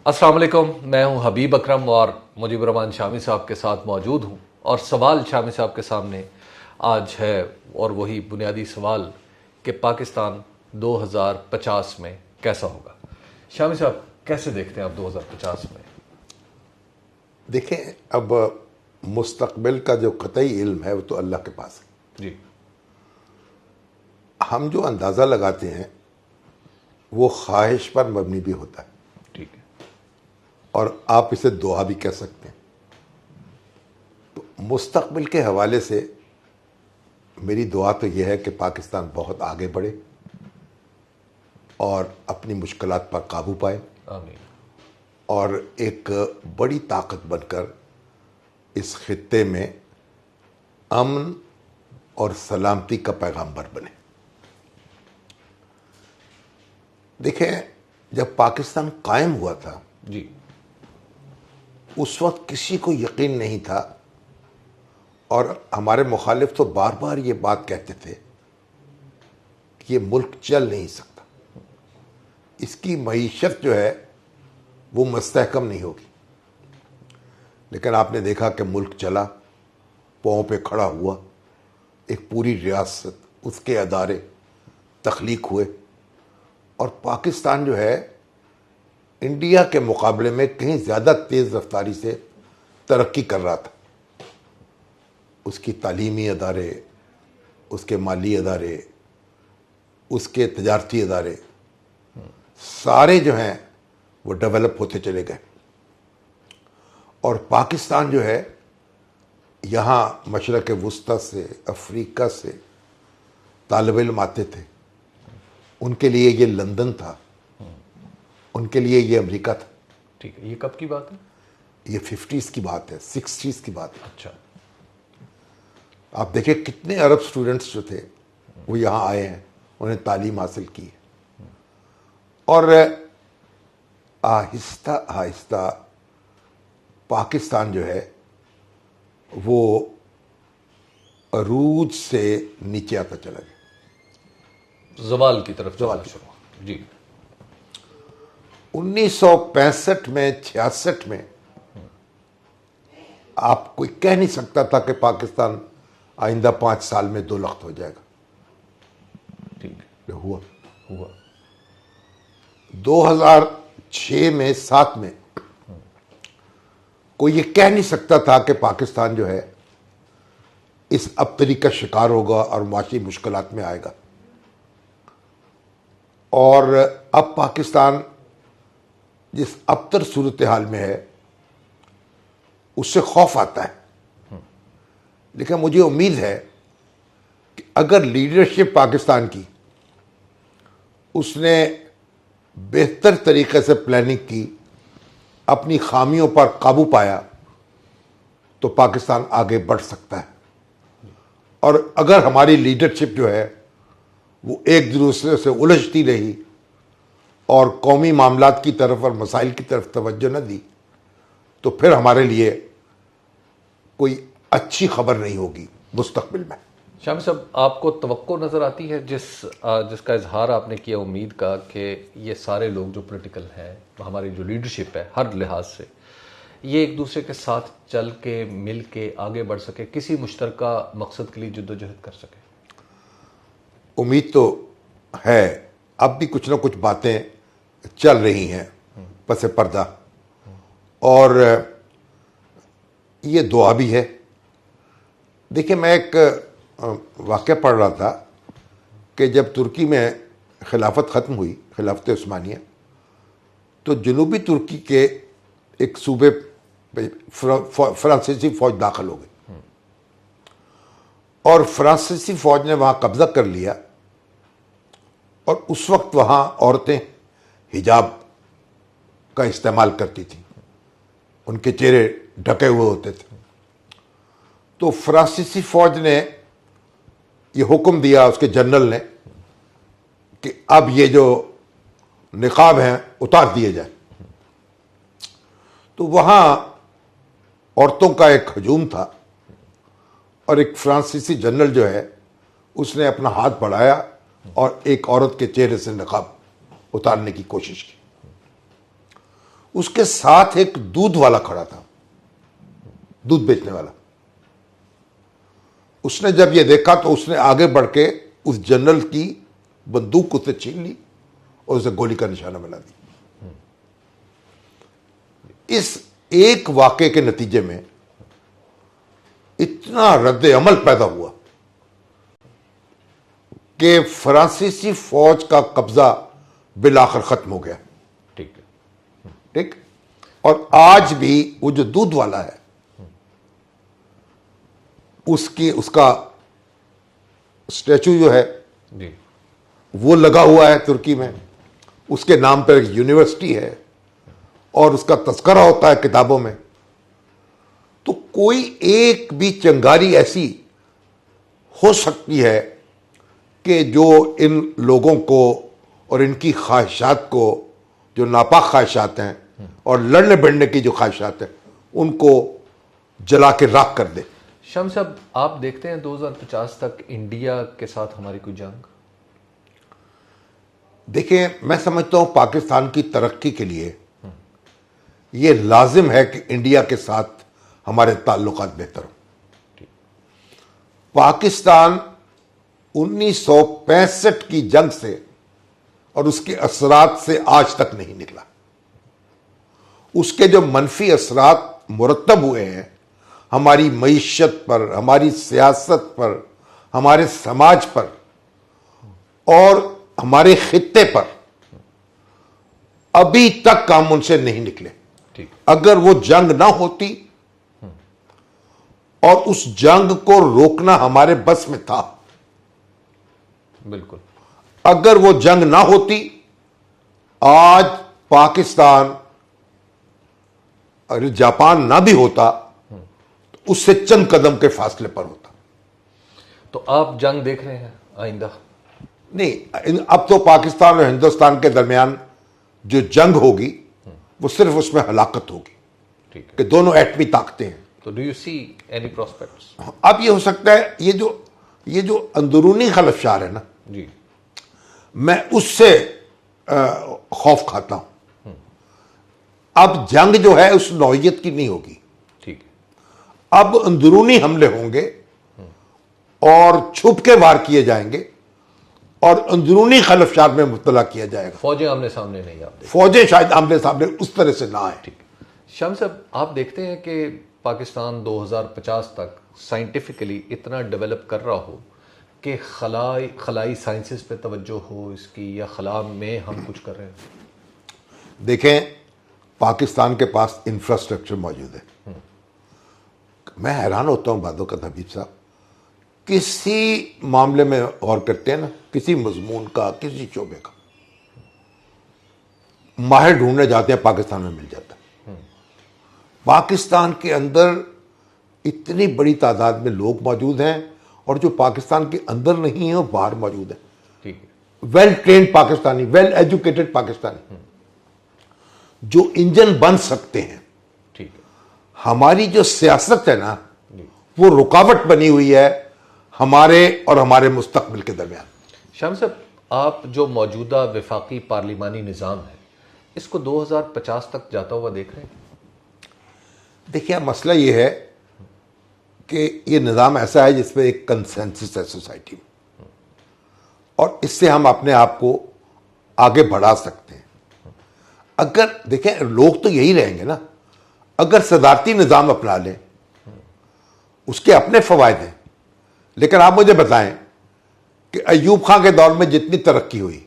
السلام علیکم، میں ہوں حبیب اکرم اور مجیب الرحمان شامی صاحب کے ساتھ موجود ہوں، اور سوال شامی صاحب کے سامنے آج ہے، اور وہی بنیادی سوال کہ پاکستان 2050 میں کیسا ہوگا۔ شامی صاحب کیسے دیکھتے ہیں آپ 2050 میں؟ دیکھیں، اب مستقبل کا جو قطعی علم ہے وہ تو اللہ کے پاس ہے۔ جی ہم جو اندازہ لگاتے ہیں وہ خواہش پر مبنی بھی ہوتا ہے، ٹھیک ہے۔ اور آپ اسے دعا بھی کہہ سکتے ہیں۔ تو مستقبل کے حوالے سے میری دعا تو یہ ہے کہ پاکستان بہت آگے بڑھے اور اپنی مشکلات پر قابو پائے آمین۔ اور ایک بڑی طاقت بن کر اس خطے میں امن اور سلامتی کا پیغامبر بنے۔ دیکھیں، جب پاکستان قائم ہوا تھا جی اس وقت کسی کو یقین نہیں تھا، اور ہمارے مخالف تو بار بار یہ بات کہتے تھے کہ یہ ملک چل نہیں سکتا، اس کی معیشت جو ہے وہ مستحکم نہیں ہوگی۔ لیکن آپ نے دیکھا کہ ملک چلا، پاؤں پہ کھڑا ہوا، ایک پوری ریاست، اس کے ادارے تخلیق ہوئے، اور پاکستان جو ہے انڈیا کے مقابلے میں کہیں زیادہ تیز رفتاری سے ترقی کر رہا تھا۔ اس کی تعلیمی ادارے، اس کے مالی ادارے، اس کے تجارتی ادارے سارے جو ہیں وہ ڈیولپ ہوتے چلے گئے، اور پاکستان جو ہے یہاں مشرق وسطی سے، افریقہ سے طالب علم آتے تھے، ان کے لیے یہ لندن تھا، ان کے لیے یہ امریکہ تھا۔ ٹھیک ہے، یہ کب کی بات ہے؟ یہ 50s کی بات ہے، 60s کی بات ہے۔ اچھا، آپ دیکھیں کتنے عرب سٹوڈنٹس جو تھے وہ یہاں آئے ہیں، انہیں تعلیم حاصل کی ہے، اور آہستہ آہستہ پاکستان جو ہے وہ عروج سے نیچے آتا چلا گیا۔ زوال کی طرف زوال چلنا کی شروع۔ جی 1965 میں 66 میں آپ کوئی کہہ نہیں سکتا تھا کہ پاکستان آئندہ 5 سال میں 2 لخت ہو جائے گا۔ ٹھیک یہ ہوا۔ ہوا۔ 2006 میں 7 میں کوئی یہ کہہ نہیں سکتا تھا کہ پاکستان جو ہے اس ابتری کا شکار ہوگا اور معاشی مشکلات میں آئے گا، اور اب پاکستان جس ابتر صورتحال میں ہے اس سے خوف آتا ہے۔ لیکن مجھے امید ہے کہ اگر لیڈرشپ پاکستان کی اس نے بہتر طریقے سے پلاننگ کی، اپنی خامیوں پر قابو پایا، تو پاکستان آگے بڑھ سکتا ہے۔ اور اگر ہماری لیڈرشپ جو ہے وہ ایک دوسرے سے الجھتی رہی اور قومی معاملات کی طرف اور مسائل کی طرف توجہ نہ دی، تو پھر ہمارے لیے کوئی اچھی خبر نہیں ہوگی مستقبل میں۔ شامی صاحب، آپ کو توقع نظر آتی ہے جس کا اظہار آپ نے کیا امید کا، کہ یہ سارے لوگ جو پولیٹیکل ہیں، ہماری جو لیڈرشپ ہے ہر لحاظ سے، یہ ایک دوسرے کے ساتھ چل کے مل کے آگے بڑھ سکے، کسی مشترکہ مقصد کے لیے جدوجہد کر سکے؟ امید تو ہے، اب بھی کچھ نہ کچھ باتیں چل رہی ہیں پس پردہ، اور یہ دعا بھی ہے۔ دیکھیں، میں ایک واقعہ پڑھ رہا تھا کہ جب ترکی میں خلافت ختم ہوئی، خلافت عثمانیہ، تو جنوبی ترکی کے ایک صوبے پہ فرانسیسی فوج داخل ہو گئی، اور فرانسیسی فوج نے وہاں قبضہ کر لیا، اور اس وقت وہاں عورتیں حجاب کا استعمال کرتی تھیں، ان کے چہرے ڈھکے ہوئے ہوتے تھے۔ تو فرانسیسی فوج نے یہ حکم دیا، اس کے جنرل نے، کہ اب یہ جو نقاب ہیں اتار دیے جائیں۔ تو وہاں عورتوں کا ایک ہجوم تھا، اور ایک فرانسیسی جنرل جو ہے اس نے اپنا ہاتھ بڑھایا اور ایک عورت کے چہرے سے نقاب اتارنے کی کوشش کی۔ اس کے ساتھ ایک دودھ والا کھڑا تھا، دودھ بیچنے والا. اس نے جب یہ دیکھا تو اس نے آگے بڑھ کے اس جنرل کی بندوق اسے چھین لی اور اسے گولی کا نشانہ بنا دی. اس ایک واقعے کے نتیجے میں اتنا رد عمل پیدا ہوا کہ فرانسیسی فوج کا قبضہ بالآخر ختم ہو گیا. ٹھیک ہے. ٹھیک. اور آج بھی وہ جو دودھ والا ہے اس کا اسٹیچو جو ہے جی وہ لگا ہوا ہے ترکی میں. اس کے نام پر ایک یونیورسٹی ہے اور اس کا تذکرہ ہوتا ہے کتابوں میں. تو کوئی ایک بھی چنگاری ایسی ہو سکتی ہے کہ جو ان لوگوں کو اور ان کی خواہشات کو، جو ناپاک خواہشات ہیں اور لڑنے بڑھنے کی جو خواہشات ہیں، ان کو جلا کے راکھ کر دے. شام صاحب، آپ دیکھتے ہیں 2050 تک انڈیا کے ساتھ ہماری کوئی جنگ؟ دیکھیں، میں سمجھتا ہوں پاکستان کی ترقی کے لیے یہ لازم ہے کہ انڈیا کے ساتھ ہمارے تعلقات بہتر ہوں. پاکستان 1965 کی جنگ سے اور اس کے اثرات سے آج تک نہیں نکلا. اس کے جو منفی اثرات مرتب ہوئے ہیں ہماری معیشت پر، ہماری سیاست پر، ہمارے سماج پر اور ہمارے خطے پر، ابھی تک ہم ان سے نہیں نکلے. اگر وہ جنگ نہ ہوتی اور اس جنگ کو روکنا ہمارے بس میں تھا، بالکل، اگر وہ جنگ نہ ہوتی آج پاکستان، اگر جاپان نہ بھی ہوتا تو اس سے چند قدم کے فاصلے پر ہوتا. تو آپ جنگ دیکھ رہے ہیں آئندہ؟ نہیں، اب تو پاکستان اور ہندوستان کے درمیان جو جنگ ہوگی وہ صرف اس میں ہلاکت ہوگی. ٹھیک ہے. کہ دونوں ایٹمی طاقتیں ہیں. تو do you see any prospects? اب یہ ہو سکتا ہے یہ جو اندرونی خلفشار ہے نا، جی، میں اس سے خوف کھاتا ہوں. اب جنگ جو ہے اس نوعیت کی نہیں ہوگی. ٹھیک ہے. اب اندرونی حملے ہوں گے اور چھپ کے وار کیے جائیں گے اور اندرونی خلفشار میں مبتلا کیا جائے گا. فوجیں آمنے سامنے نہیں آپ دیکھتے؟ فوجیں شاید آمنے سامنے اس طرح سے نہ آئیں. ٹھیک. شام صاحب، آپ دیکھتے ہیں کہ پاکستان 2050 تک سائنٹیفکلی اتنا ڈیولپ کر رہا ہو کہ خلائی سائنسز پہ توجہ ہو اس کی، یا خلا میں ہم کچھ کر رہے ہیں؟ دیکھیں، پاکستان کے پاس انفراسٹرکچر موجود ہے. میں حیران ہوتا ہوں بعض اوقات حبیب صاحب، کسی معاملے میں غور کرتے ہیں نا، کسی مضمون کا، کسی شعبے کا، ماہر ڈھونڈنے جاتے ہیں، پاکستان میں مل جاتا ہے. پاکستان کے اندر اتنی بڑی تعداد میں لوگ موجود ہیں اور جو پاکستان کے اندر نہیں ہیں وہ باہر موجود ہیں. ٹھیک ہے. Well trained Pakistani, well educated Pakistani جو انجن بن سکتے ہیں. ٹھیک ہے. ہماری جو سیاست ہے نا وہ رکاوٹ بنی ہوئی ہے ہمارے اور ہمارے مستقبل کے درمیان. شام صاحب، آپ جو موجودہ وفاقی پارلیمانی نظام ہے اس کو 2050 تک جاتا ہوا دیکھ رہے ہیں؟ دیکھیے، مسئلہ یہ ہے کہ یہ نظام ایسا ہے جس میں ایک کنسنسس ہے سوسائٹی میں اور اس سے ہم اپنے آپ کو آگے بڑھا سکتے ہیں. اگر دیکھیں، لوگ تو یہی رہیں گے نا. اگر صدارتی نظام اپنا لیں اس کے اپنے فوائد ہیں، لیکن آپ مجھے بتائیں کہ ایوب خان کے دور میں جتنی ترقی ہوئی،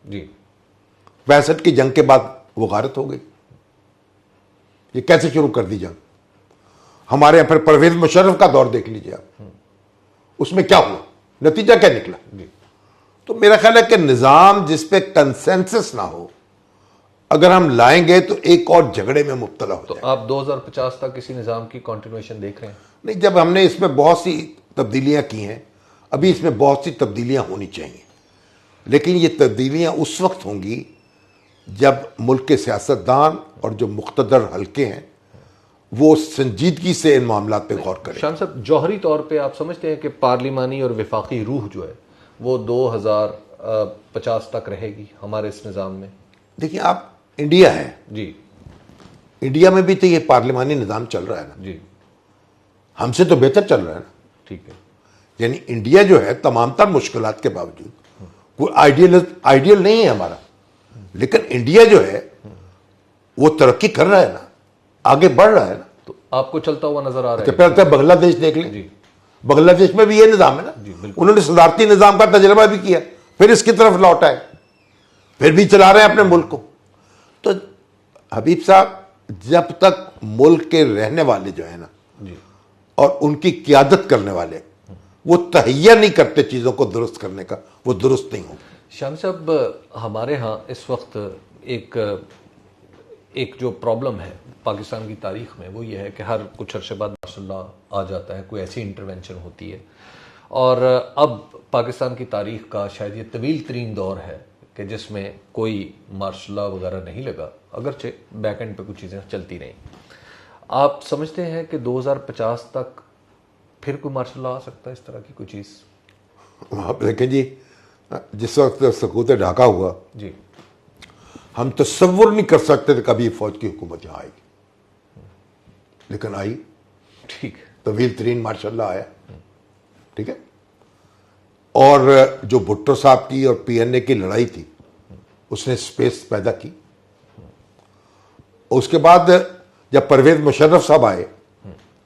جی، 65 کی جنگ کے بعد وہ غارت ہو گئی. یہ کیسے شروع کر دی جنگ؟ ہمارے یہاں پھر پرویز مشرف کا دور دیکھ لیجیے آپ، اس میں کیا ہوا، نتیجہ کیا نکلا. تو میرا خیال ہے کہ نظام جس پہ کنسنسس نہ ہو اگر ہم لائیں گے تو ایک اور جھگڑے میں مبتلا ہو تو جائے. آپ 2050 تک کسی نظام کی کنٹینویشن دیکھ رہے ہیں؟ نہیں، جب ہم نے اس میں بہت سی تبدیلیاں کی ہیں، ابھی اس میں بہت سی تبدیلیاں ہونی چاہیے، لیکن یہ تبدیلیاں اس وقت ہوں گی جب ملک کے سیاستدان اور جو مقتدر حلقے ہیں وہ سنجیدگی سے ان معاملات پہ غور کریں. شام صاحب، جوہری طور پہ آپ سمجھتے ہیں کہ پارلیمانی اور وفاقی روح جو ہے وہ 2050 تک رہے گی ہمارے اس نظام میں؟ دیکھیں، آپ انڈیا ہے، جی، انڈیا میں بھی تو یہ پارلیمانی نظام چل رہا ہے نا, جی ہم سے تو بہتر چل رہا ہے نا. ٹھیک ہے. یعنی انڈیا جو ہے تمام تر مشکلات کے باوجود کوئی آئیڈیل نہیں ہے ہمارا, لیکن انڈیا جو ہے وہ ترقی کر رہا ہے نا, آگے بڑھ رہا ہے نا. تو آپ کو چلتا ہوا نظر آ رہا ہے. پہلے بنگلہ دیش دیکھ لیں, جی بنگلہ دیش میں بھی یہ نظام ہے نا, انہوں نے صدارتی نظام کا تجربہ بھی کیا, پھر اس کی طرف لوٹ آئے, پھر بھی چلا رہے ہیں اپنے ملک کو. تو حبیب صاحب, جب تک ملک کے رہنے والے جو ہیں نا جی اور ان کی قیادت کرنے والے وہ تہیہ نہیں کرتے چیزوں کو درست کرنے کا, وہ درست نہیں ہوگا. شامی صاحب, ہمارے ہاں اس وقت ایک جو پرابلم ہے پاکستان کی تاریخ میں وہ یہ ہے کہ ہر کچھ عرصے بعد ماشاء اللہ آ جاتا ہے, کوئی ایسی انٹرونشن ہوتی ہے, اور اب پاکستان کی تاریخ کا شاید یہ طویل ترین دور ہے کہ جس میں کوئی مارشل لا وغیرہ نہیں لگا, اگرچہ بیک اینڈ پہ کچھ چیزیں چلتی رہیں. آپ سمجھتے ہیں کہ 2050 تک پھر کوئی مارشل لا آ سکتا ہے, اس طرح کی کوئی چیز؟ آپ دیکھیں جی, جس وقت سکوت ڈھاکہ ہوا جی ہم تصور نہیں کر سکتے تھے کبھی فوج کی حکومت یہاں آئے گی, لیکن آئی. ٹھیک ہے. طویل ترین ماشاء اللہ آیا. ٹھیک ہے. اور جو بھٹو صاحب کی اور پی این اے کی لڑائی تھی اس نے سپیس پیدا کی. اس کے بعد جب پرویز مشرف صاحب آئے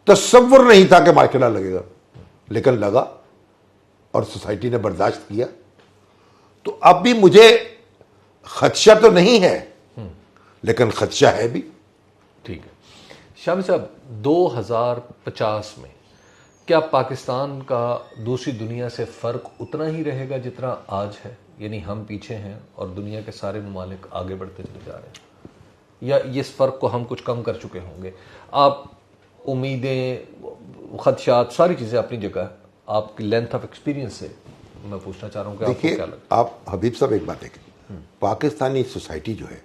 تصور نہیں تھا کہ مارشل لا لگے گا, لیکن لگا اور سوسائٹی نے برداشت کیا. تو اب بھی مجھے خدشہ تو نہیں ہے, لیکن خدشہ ہے بھی. ٹھیک ہے. شامی صاحب, 2050 میں کیا پاکستان کا دوسری دنیا سے فرق اتنا ہی رہے گا جتنا آج ہے؟ یعنی ہم پیچھے ہیں اور دنیا کے سارے ممالک آگے بڑھتے چلے جا رہے ہیں, یا اس فرق کو ہم کچھ کم کر چکے ہوں گے؟ آپ امیدیں, خدشات, ساری چیزیں اپنی جگہ, آپ کی لینتھ آف ایکسپیرینس سے میں پوچھنا چاہ رہا ہوں کہ آپ کو دیکھیے, کیا لگتا ہے؟ آپ حبیب صاحب ایک بات دیکھیں, پاکستانی سوسائٹی جو ہے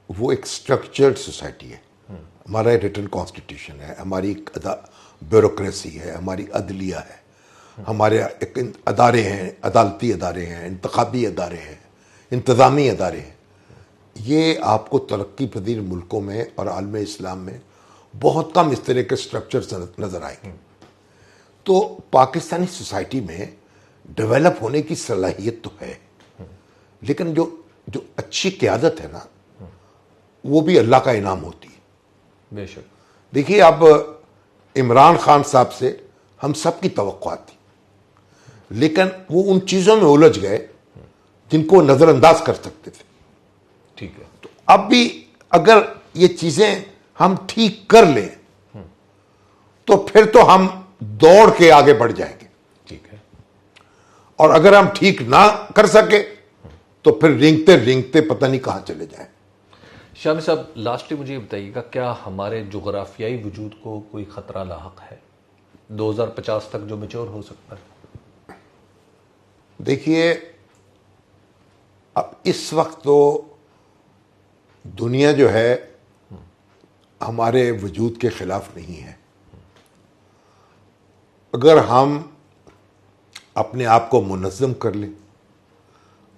وہ ایک سٹرکچرڈ سوسائٹی ہے. ہمارا ریٹن کانسٹیٹیوشن ہے, ہماری بیوروکریسی ہے, ہماری عدلیہ ہے, ہمارے ایک ادارے ہیں, عدالتی ادارے ہیں, انتخابی ادارے ہیں, انتظامی ادارے ہیں. یہ آپ کو ترقی پذیر ملکوں میں اور عالم اسلام میں بہت کم اس طرح کے سٹرکچر نظر آئیں گے. تو پاکستانی سوسائٹی میں ڈیولپ ہونے کی صلاحیت تو ہے, لیکن جو اچھی قیادت ہے نا وہ بھی اللہ کا انعام ہوتی ہے. بے شک. دیکھیے, اب عمران خان صاحب سے ہم سب کی توقعات تھی, لیکن وہ ان چیزوں میں الجھ گئے جن کو نظر انداز کر سکتے تھے. ٹھیک ہے. تو اب بھی اگر یہ چیزیں ہم ٹھیک کر لیں تو پھر تو ہم دوڑ کے آگے بڑھ جائیں گے. ٹھیک ہے. اور اگر ہم ٹھیک نہ کر سکے تو پھر رینگتے رینگتے پتہ نہیں کہاں چلے جائیں. شامی صاحب, لاسٹلی مجھے یہ بتائیے گا, کیا ہمارے جغرافیائی وجود کو کوئی خطرہ لاحق ہے 2050 تک جو میچور ہو سکتا ہے؟ دیکھیے, اب اس وقت تو دنیا جو ہے ہمارے وجود کے خلاف نہیں ہے. اگر ہم اپنے آپ کو منظم کر لیں,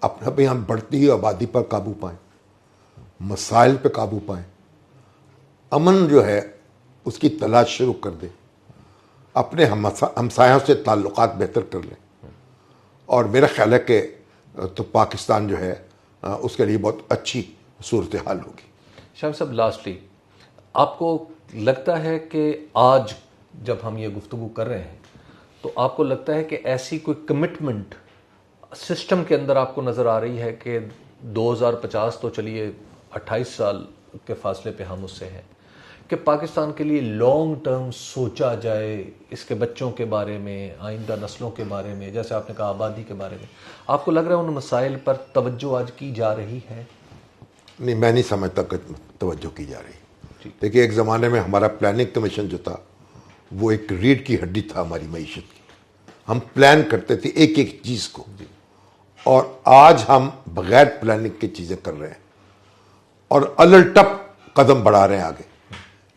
اپنے ہم بڑھتی ہوئی آبادی پر قابو پائیں, مسائل پہ قابو پائیں, امن جو ہے اس کی تلاش شروع کر دیں, اپنے ہمسایوں سے تعلقات بہتر کر لیں, اور میرا خیال ہے کہ تو پاکستان جو ہے اس کے لیے بہت اچھی صورتحال ہوگی. شاہ صاحب, لاسٹلی آپ کو لگتا ہے کہ آج جب ہم یہ گفتگو کر رہے ہیں تو آپ کو لگتا ہے کہ ایسی کوئی کمٹمنٹ سسٹم کے اندر آپ کو نظر آ رہی ہے کہ 2050 تو چلیے 28 سال کے فاصلے پہ ہم اس سے ہیں, کہ پاکستان کے لیے لانگ ٹرم سوچا جائے, اس کے بچوں کے بارے میں, آئندہ نسلوں کے بارے میں, جیسے آپ نے کہا آبادی کے بارے میں, آپ کو لگ رہا ہے ان مسائل پر توجہ آج کی جا رہی ہے؟ نہیں, میں نہیں سمجھتا کہ توجہ کی جا رہی. دیکھیے, ایک زمانے میں ہمارا پلاننگ کمیشن جو تھا وہ ایک ریڑھ کی ہڈی تھا ہماری معیشت کی. ہم پلان کرتے تھے ایک ایک چیز کو, اور آج ہم بغیر پلاننگ کی چیزیں کر رہے ہیں اور الٹپ قدم بڑھا رہے ہیں آگے.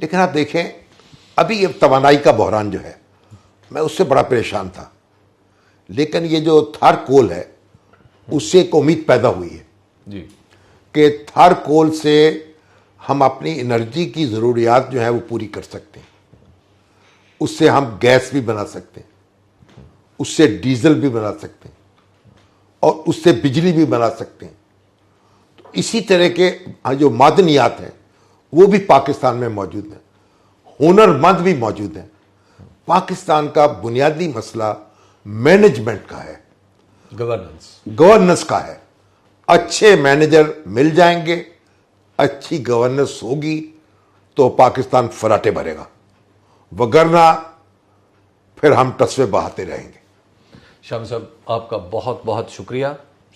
لیکن آپ دیکھیں, ابھی یہ توانائی کا بحران جو ہے میں اس سے بڑا پریشان تھا, لیکن یہ جو تھار کول ہے اس سے ایک امید پیدا ہوئی ہے جی, کہ تھار کول سے ہم اپنی انرجی کی ضروریات جو ہیں وہ پوری کر سکتے ہیں. اس سے ہم گیس بھی بنا سکتے ہیں, اس سے ڈیزل بھی بنا سکتے ہیں, اور اس سے بجلی بھی بنا سکتے ہیں. تو اسی طرح کے جو معدنیات ہیں وہ بھی پاکستان میں موجود ہیں, ہنرمند بھی موجود ہیں. پاکستان کا بنیادی مسئلہ مینجمنٹ کا ہے, گورننس کا ہے. اچھے مینیجر مل جائیں گے, اچھی گورننس ہوگی تو پاکستان فراٹے بھرے گا, وگرنہ پھر ہم ٹسوے بہاتے رہیں گے. شامی صاحب آپ کا بہت بہت شکریہ.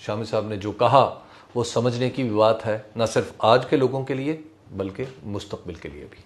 شامی صاحب نے جو کہا وہ سمجھنے کی بھی بات ہے, نہ صرف آج کے لوگوں کے لیے بلکہ مستقبل کے لیے بھی.